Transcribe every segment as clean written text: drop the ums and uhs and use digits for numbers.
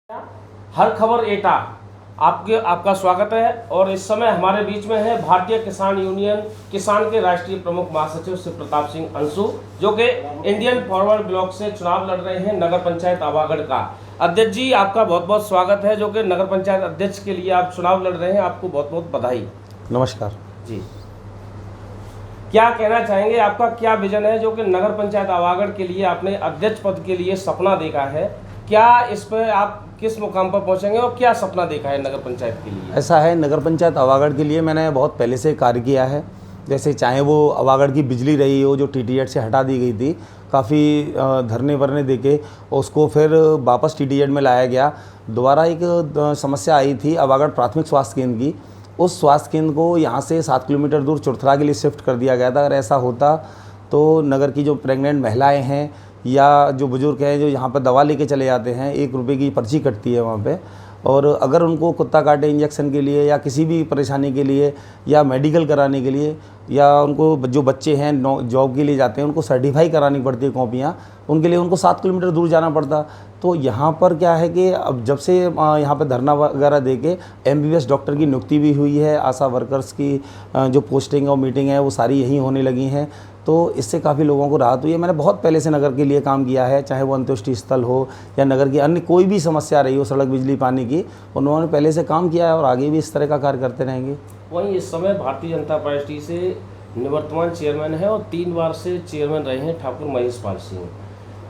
हर खबर एटा आपका स्वागत है। और इस समय हमारे बीच में है भारतीय किसान यूनियन किसान के राष्ट्रीय प्रमुख महासचिव शिव प्रताप सिंह अंशु, जो कि इंडियन फॉरवर्ड ब्लॉक से चुनाव लड़ रहे हैं नगर पंचायत आवागढ़ का। अध्यक्ष जी, आपका बहुत बहुत स्वागत है, जो कि नगर पंचायत अध्यक्ष के लिए आप चुनाव लड़ रहे हैं। आपको बहुत बहुत बधाई। नमस्कार जी, क्या कहना चाहेंगे, आपका क्या विजन है जो कि नगर पंचायत आवागढ़ के लिए आपने अध्यक्ष पद के लिए सपना देखा है? क्या इस पर आप किस मुकाम पर पहुंचेंगे और क्या सपना देखा है नगर पंचायत के लिए? ऐसा है, नगर पंचायत आवागढ़ के लिए मैंने बहुत पहले से कार्य किया है। जैसे चाहे वो आवागढ़ की बिजली रही हो जो टीटीजेड से हटा दी गई थी, काफ़ी धरने वरने देके उसको फिर वापस टीटीजेड में लाया गया। दोबारा एक समस्या आई थी आवागढ़ प्राथमिक स्वास्थ्य केंद्र की। उस स्वास्थ्य केंद्र को यहाँ से 7 किलोमीटर दूर चुरथरा के लिए शिफ्ट कर दिया गया था। अगर ऐसा होता तो नगर की जो प्रेग्नेंट महिलाएँ हैं या जो बुज़ुर्ग हैं जो यहाँ पर दवा लेके चले जाते हैं, 1 रुपये की पर्ची कटती है वहाँ पे, और अगर उनको कुत्ता काटे इंजेक्शन के लिए या किसी भी परेशानी के लिए या मेडिकल कराने के लिए, या उनको जो बच्चे हैं जॉब के लिए जाते हैं उनको सर्टिफाई करानी पड़ती है कॉपियाँ, उनके लिए उनको 7 किलोमीटर दूर जाना पड़ता। तो यहाँ पर क्या है कि अब जब से यहाँ पर धरना वगैरह देके MBBS डॉक्टर की नियुक्ति भी हुई है, आशा वर्कर्स की जो पोस्टिंग और मीटिंग है वो सारी यहीं होने लगी हैं, तो इससे काफ़ी लोगों को राहत हुई है। मैंने बहुत पहले से नगर के लिए काम किया है, चाहे वो अंत्येष्टि स्थल हो या नगर की अन्य कोई भी समस्या रही हो, सड़क बिजली पानी की, उन्होंने पहले से काम किया है और आगे भी इस तरह का कार्य करते रहेंगे। वहीं इस समय भारतीय जनता पार्टी से निवर्तमान चेयरमैन है और 3 बार से चेयरमैन रहे हैं ठाकुर महेश पाल सिंह,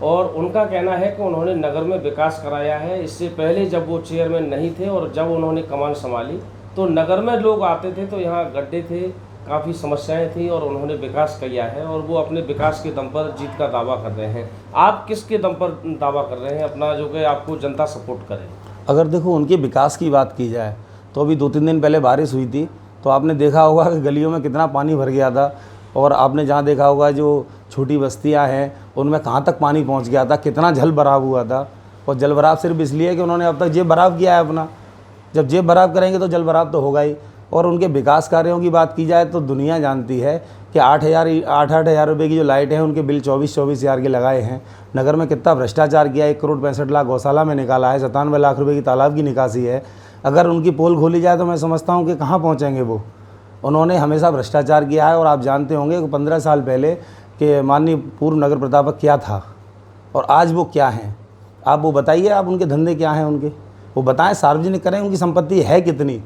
और उनका कहना है कि उन्होंने नगर में विकास कराया है। इससे पहले जब वो चेयरमैन नहीं थे और जब उन्होंने कमान संभाली तो नगर में लोग आते थे तो यहाँ गड्ढे थे, काफ़ी समस्याएं थी, और उन्होंने विकास किया है और वो अपने विकास के दम पर जीत का दावा कर रहे हैं। आप किसके दम पर दावा कर रहे हैं अपना, जो कि आपको जनता सपोर्ट करे? अगर देखो उनके विकास की बात की जाए तो अभी 2-3 दिन पहले बारिश हुई थी, तो आपने देखा होगा कि गलियों में कितना पानी भर गया था, और आपने जहाँ देखा होगा जो छोटी बस्तियाँ हैं उनमें कहाँ तक पानी पहुँच गया था, कितना जल भराव हुआ था। और जल भराव सिर्फ इसलिए कि उन्होंने अब तक जेब भराव किया है अपना। जब जेब भराव करेंगे तो जल भराव तो होगा ही। और उनके विकास कार्यों की बात की जाए तो दुनिया जानती है कि 8,000 रुपये की जो लाइट है उनके बिल 24-24 हज़ार के लगाए हैं। नगर में कितना भ्रष्टाचार किया, 1 करोड़ 65 लाख गौशाला में निकाला है, 97 लाख रुपये की तालाब की निकासी है। अगर उनकी पोल खोली जाए तो मैं समझता हूँ कि कहाँ पहुँचेंगे वो। उन्होंने हमेशा भ्रष्टाचार किया है, और आप जानते होंगे कि 15 साल पहले कि माननीय पूर्व नगर प्रतापक क्या था और आज वो क्या हैं। आप वो बताइए, आप उनके धंधे क्या हैं उनके, वो बताएं, सार्वजनिक करें, उनकी संपत्ति है कितनी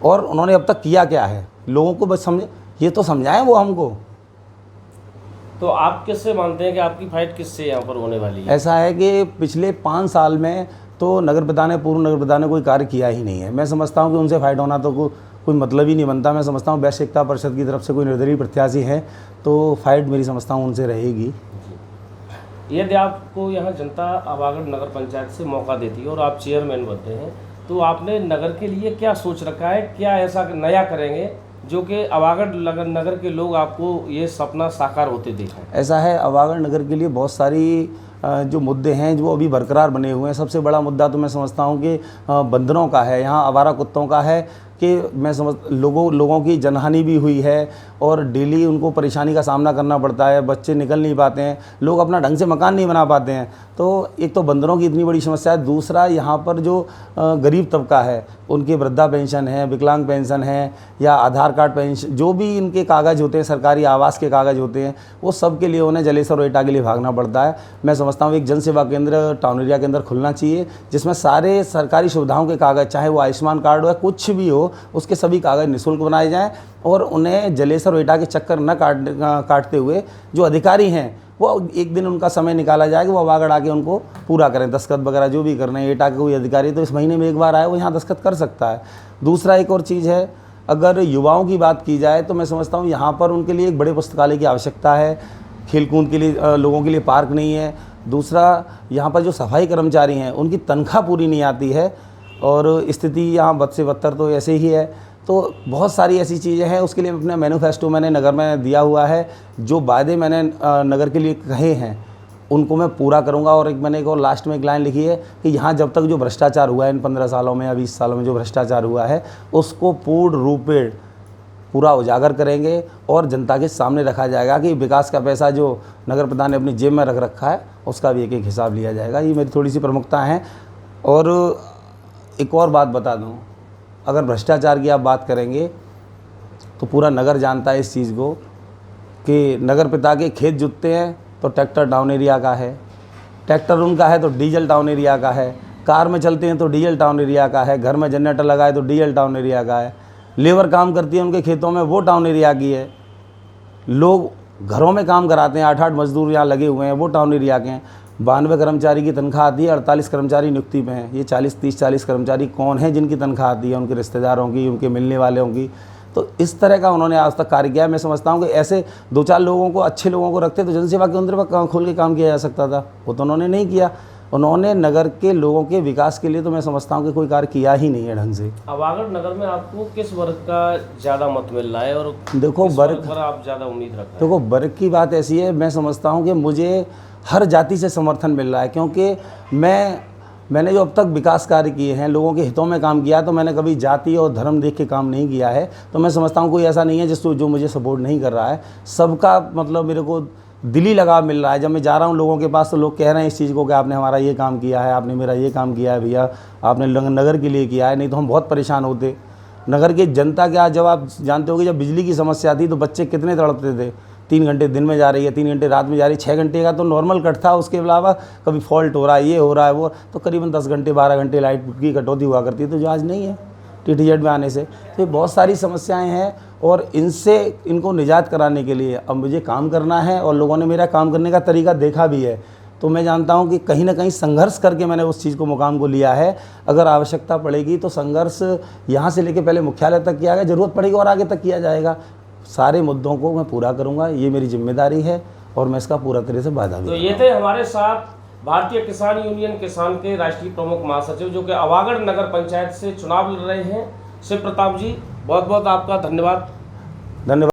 और उन्होंने अब तक किया क्या है। लोगों को बस समझे, ये तो समझाएं वो हमको। तो आप किससे मानते हैं कि आपकी फाइट किससे यहाँ पर होने वाली है? ऐसा है कि पिछले 5 साल में तो पूर्व नगर प्रधान ने कोई कार्य किया ही नहीं है। मैं समझता हूँ कि उनसे फाइट होना तो कोई मतलब ही नहीं बनता। मैं समझता हूँ वैश्य एकता परिषद की तरफ से कोई निर्दलीय प्रत्याशी है तो फाइट मेरी समझता हूँ उनसे रहेगी। यदि आपको यहाँ जनता आवागढ़ नगर पंचायत से मौका देती है और आप चेयरमैन बनते हैं, तो आपने नगर के लिए क्या सोच रखा है? क्या ऐसा नया करेंगे जो कि आवागढ़ नगर के लोग आपको ये सपना साकार होते देखें? ऐसा है, आवागढ़ नगर के लिए बहुत सारी जो मुद्दे हैं जो अभी बरकरार बने हुए हैं। सबसे बड़ा मुद्दा तो मैं समझता हूँ कि बंदरों का है, यहाँ आवारा कुत्तों का है कि मैं समझ लोगों की जनहानि भी हुई है और डेली उनको परेशानी का सामना करना पड़ता है। बच्चे निकल नहीं पाते हैं, लोग अपना ढंग से मकान नहीं बना पाते हैं। तो एक तो बंदरों की इतनी बड़ी समस्या है, दूसरा यहाँ पर जो गरीब तबका है उनकी वृद्धा पेंशन है, विकलांग पेंशन है, या आधार कार्ड पेंशन, जो भी इनके कागज़ होते हैं, सरकारी आवास के कागज़ होते हैं, वो सब के लिए उन्हें जलेसर और एटा के लिए भागना पड़ता है। मैं समझता हूँ एक जन सेवा केंद्र टाउन एरिया के अंदर खुलना चाहिए, जिसमें सारे सरकारी सुविधाओं के कागज़, चाहे वो आयुष्मान कार्ड हो या कुछ भी हो, उसके सभी कागज़ निःशुल्क बनाए जाएँ, और उन्हें जलेसर और एटा के चक्कर न काटते हुए जो अधिकारी हैं वो एक दिन उनका समय निकाला जाए कि वो आवागढ़ आके उनको पूरा करें, दस्तखत वगैरह जो भी करना है। एटा के कोई अधिकारी तो इस महीने में 1 बार आए, वो यहाँ दस्तखत कर सकता है। दूसरा एक और चीज़ है, अगर युवाओं की बात की जाए तो मैं समझता हूँ यहाँ पर उनके लिए एक बड़े पुस्तकालय की आवश्यकता है। खेलकूद के लिए लोगों के लिए पार्क नहीं है। दूसरा, यहाँ पर जो सफाई कर्मचारी हैं उनकी तनख्वाह पूरी नहीं आती है, और स्थिति यहाँ बद से बदतर तो ऐसे ही है। तो बहुत सारी ऐसी चीज़ें हैं, उसके लिए अपना मैनिफेस्टो मैंने नगर में दिया हुआ है। जो वादे मैंने नगर के लिए कहे हैं उनको मैं पूरा करूंगा। और मैंने एक और लास्ट में एक लाइन लिखी है कि यहाँ जब तक जो भ्रष्टाचार हुआ है इन 15 सालों में या 20 सालों में जो भ्रष्टाचार हुआ है उसको पूर्ण रूप में पूरा उजागर करेंगे और जनता के सामने रखा जाएगा कि विकास का पैसा जो नगर प्रधान ने अपनी जेब में रख रखा है उसका भी एक हिसाब लिया जाएगा। ये मेरी थोड़ी सी प्रमुखता है। और एक और बात बता दूं, अगर भ्रष्टाचार की आप बात करेंगे तो पूरा नगर जानता है इस चीज़ को कि नगर पिता के खेत जुतते हैं तो ट्रैक्टर टाउन एरिया का है, ट्रैक्टर उनका है तो डीजल टाउन एरिया का है, कार में चलते हैं तो डीजल टाउन एरिया का है, घर में जनरेटर लगाए तो डीजल टाउन एरिया का है, लेबर काम करती है उनके खेतों में वो टाउन एरिया की है, लोग घरों में काम कराते हैं 8-8 मजदूर यहाँ लगे हुए हैं वो टाउन एरिया के हैं। 92 कर्मचारी की तनख्वाह आती है, 48 कर्मचारी नियुक्ति पे हैं। ये 40 कर्मचारी कौन है जिनकी तनख्वाह आती है? उनके रिश्तेदारों की, उनके मिलने वालों की। तो इस तरह का उन्होंने आज तक कार्य किया है। मैं समझता हूँ कि ऐसे 2-4 लोगों को, अच्छे लोगों को रखते तो जनसेवा केंद्र पर खोल के काम किया जा सकता था, वो तो उन्होंने नहीं किया। उन्होंने नगर के लोगों के विकास के लिए तो मैं समझता हूँ कि कोई कार्य किया ही नहीं है ढंग से। अवागढ़ नगर में आपको किस वर्ग का ज़्यादा मत मिल रहा है और देखो किस वर्ग पर आप ज़्यादा उम्मीद रख रहे हैं? देखो वर्ग की बात ऐसी है, मैं समझता हूँ कि मुझे हर जाति से समर्थन मिल रहा है, क्योंकि मैंने जो अब तक विकास कार्य किए हैं, लोगों के हितों में काम किया है, तो मैंने कभी जाति और धर्म देख के काम नहीं किया है। तो मैं समझता हूँ कोई ऐसा नहीं है जिसको जो मुझे सपोर्ट नहीं कर रहा है। सबका मतलब मेरे को दिली लगाव मिल रहा है। जब मैं जा रहा हूँ लोगों के पास तो लोग कह रहे हैं इस चीज़ को कि आपने हमारा ये काम किया है, आपने मेरा ये काम किया है भैया, आपने नगर के लिए किया है, नहीं तो हम बहुत परेशान होते। नगर की जनता क्या, जब आप जानते हो कि जब बिजली की समस्या थी तो बच्चे कितने तड़पते थे। 3 घंटे दिन में जा रही है, 3 घंटे रात में जा रही है, 6 घंटे का तो नॉर्मल कट था, उसके अलावा कभी फॉल्ट हो रहा है, ये हो रहा है वो, तो करीबन 10 घंटे 12 घंटे लाइट की कटौती हुआ करती है, तो जो आज नहीं है TTZ में आने से। तो ये बहुत सारी समस्याएं हैं और इनको निजात कराने के लिए अब मुझे काम करना है और लोगों ने मेरा काम करने का तरीका देखा भी है। तो मैं जानता हूं कि कहीं ना कहीं संघर्ष करके मैंने उस चीज़ को मुकाम को लिया है। अगर आवश्यकता पड़ेगी तो संघर्ष यहाँ से लेके पहले मुख्यालय तक किया गया, ज़रूरत पड़ेगी और आगे तक किया जाएगा। सारे मुद्दों को मैं पूरा करूँगा, ये मेरी जिम्मेदारी है और मैं इसका पूरा तरह से वादा भी। तो ये थे हमारे साथ भारतीय किसान यूनियन किसान के राष्ट्रीय प्रमुख महासचिव जो कि अवागढ़ नगर पंचायत से चुनाव लड़ रहे हैं, शिव प्रताप जी। बहुत बहुत आपका धन्यवाद।